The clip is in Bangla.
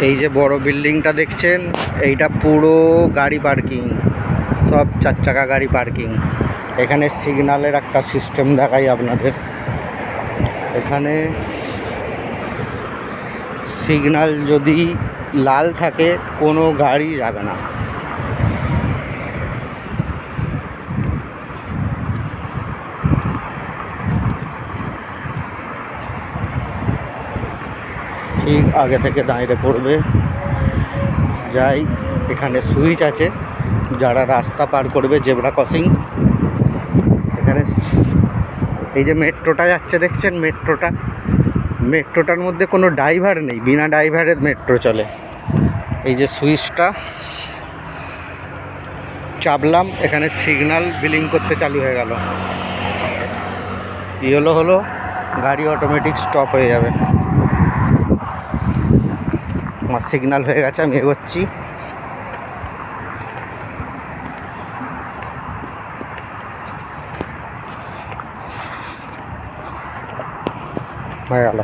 এই যে বড় বিল্ডিংটা দেখছেন, এইটা পুরো গাড়ি পার্কিং, সব 4 চাকা গাড়ি পার্কিং। এখানে সিগন্যালের একটা সিস্টেম দেখাই আপনাদের। এখানে সিগন্যাল যদি লাল থাকে কোনো গাড়ি যাবে না। ঠিক আগে থেকে দাঁড়িয়ে পড়বে। যাই, এখানে সুইচ আছে যারা রাস্তা পার করবে, জেব্রা ক্রসিং। এখানে এই যে মেট্রোটা যাচ্ছে দেখছেন, মেট্রোটার মধ্যে কোনো ড্রাইভার নেই, বিনা ড্রাইভারের মেট্রো চলে। এই যে সুইচটা চাপলাম, এখানে সিগন্যাল বিলিং করতে চালু হয়ে গেল। ইয়েলো হলো, গাড়ি অটোমেটিক স্টপ হয়ে যাবে। আমার সিগন্যাল হয়ে গেছে, আমি এগোচ্ছি। হয়ে গেল।